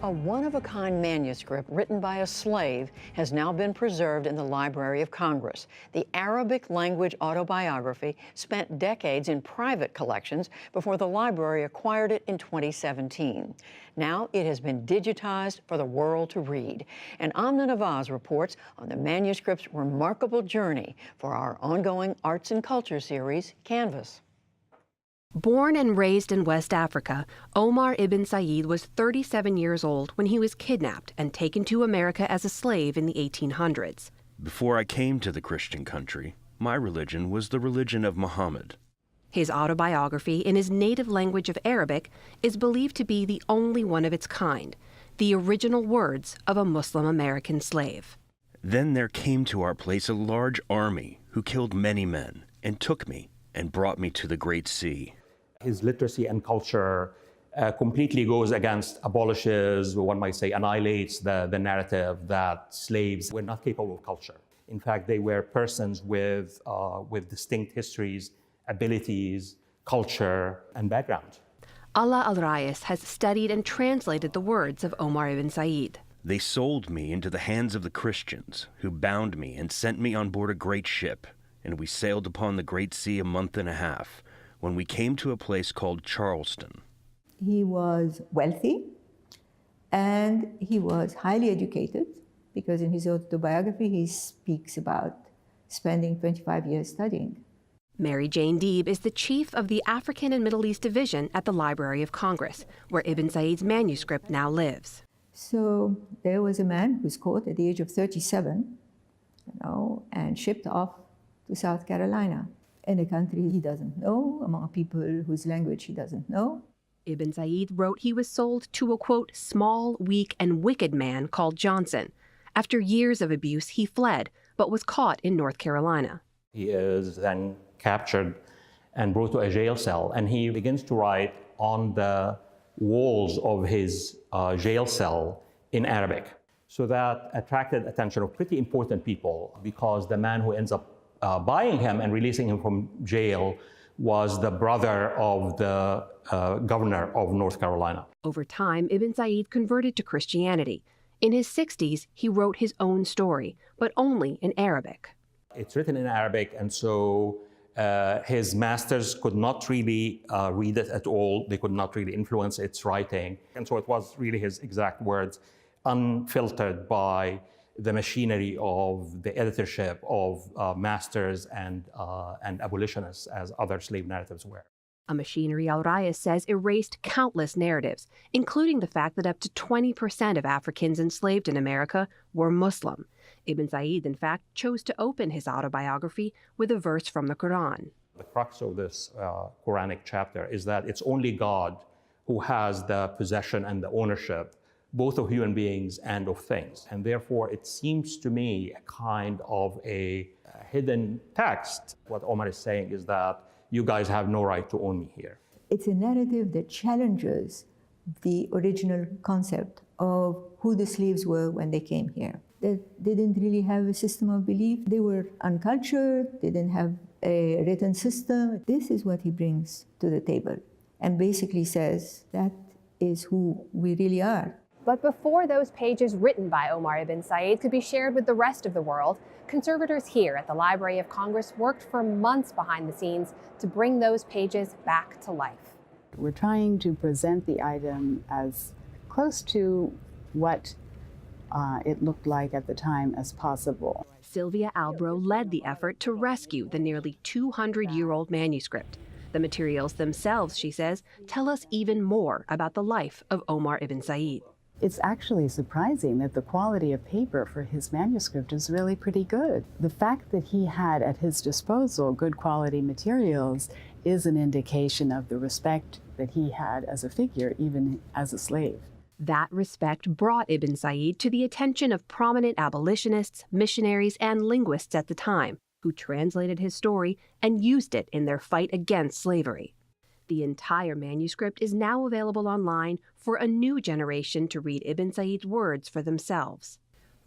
A one-of-a-kind manuscript written by a slave has now been preserved in the Library of Congress. The Arabic language autobiography spent decades in private collections before the library acquired it in 2017. Now it has been digitized for the world to read. And Amna Nawaz reports on the manuscript's remarkable journey for our ongoing Arts and Culture series, Canvas. Born and raised in West Africa, Omar ibn Said was 37 years old when he was kidnapped and taken to America as a slave in the 1800s. Before I came to the Christian country, my religion was the religion of Muhammad. His autobiography in his native language of Arabic is believed to be the only one of its kind, the original words of a Muslim American slave. Then there came to our place a large army who killed many men and took me and brought me to the Great Sea. His literacy and culture completely goes against, abolishes, one might say, annihilates the narrative that slaves were not capable of culture. In fact, they were persons with distinct histories, abilities, culture, and background. Allah al-Rais has studied and translated the words of Omar ibn Said. They sold me into the hands of the Christians, who bound me and sent me on board a great ship, and we sailed upon the Great Sea a month and a half, when we came to a place called Charleston. He was wealthy and he was highly educated, because in his autobiography he speaks about spending 25 years studying. Mary Jane Deeb is the chief of the African and Middle East Division at the Library of Congress, where Ibn Said's manuscript now lives. So there was a man who's caught at the age of 37, and shipped off to South Carolina, in a country he doesn't know, among people whose language he doesn't know. Ibn Said wrote he was sold to a, quote, small, weak, and wicked man called Johnson. After years of abuse, he fled, but was caught in North Carolina. He is then captured and brought to a jail cell, and he begins to write on the walls of his jail cell in Arabic. So that attracted attention of pretty important people, because the man who ends up buying him and releasing him from jail was the brother of the governor of North Carolina. Over time, Ibn Said converted to Christianity. In his 60s, he wrote his own story, but only in Arabic. It's written in Arabic, and so his masters could not really read it at all. They could not really influence its writing. And so it was really his exact words, unfiltered by the machinery of the editorship of masters and abolitionists, as other slave narratives were. A machinery al-Rais says erased countless narratives, including the fact that up to 20% of Africans enslaved in America were Muslim. Ibn Said, in fact, chose to open his autobiography with a verse from the Quran. The crux of this Quranic chapter is that it's only God who has the possession and the ownership both of human beings and of things. And therefore, it seems to me a kind of a hidden text. What Omar is saying is that you guys have no right to own me here. It's a narrative that challenges the original concept of who the slaves were when they came here. They didn't really have a system of belief. They were uncultured. They didn't have a written system. This is what he brings to the table and basically says that is who we really are. But before those pages written by Omar ibn Said could be shared with the rest of the world, conservators here at the Library of Congress worked for months behind the scenes to bring those pages back to life. We're trying to present the item as close to what it looked like at the time as possible. Sylvia Albro led the effort to rescue the nearly 200-year-old manuscript. The materials themselves, she says, tell us even more about the life of Omar ibn Said. It's actually surprising that the quality of paper for his manuscript is really pretty good. The fact that he had at his disposal good quality materials is an indication of the respect that he had as a figure, even as a slave. That respect brought Ibn Said to the attention of prominent abolitionists, missionaries, and linguists at the time, who translated his story and used it in their fight against slavery. The entire manuscript is now available online for a new generation to read Ibn Said's words for themselves.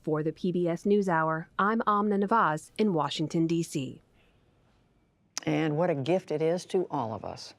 For the PBS NewsHour, I'm Amna Nawaz in Washington, D.C. And what a gift it is to all of us.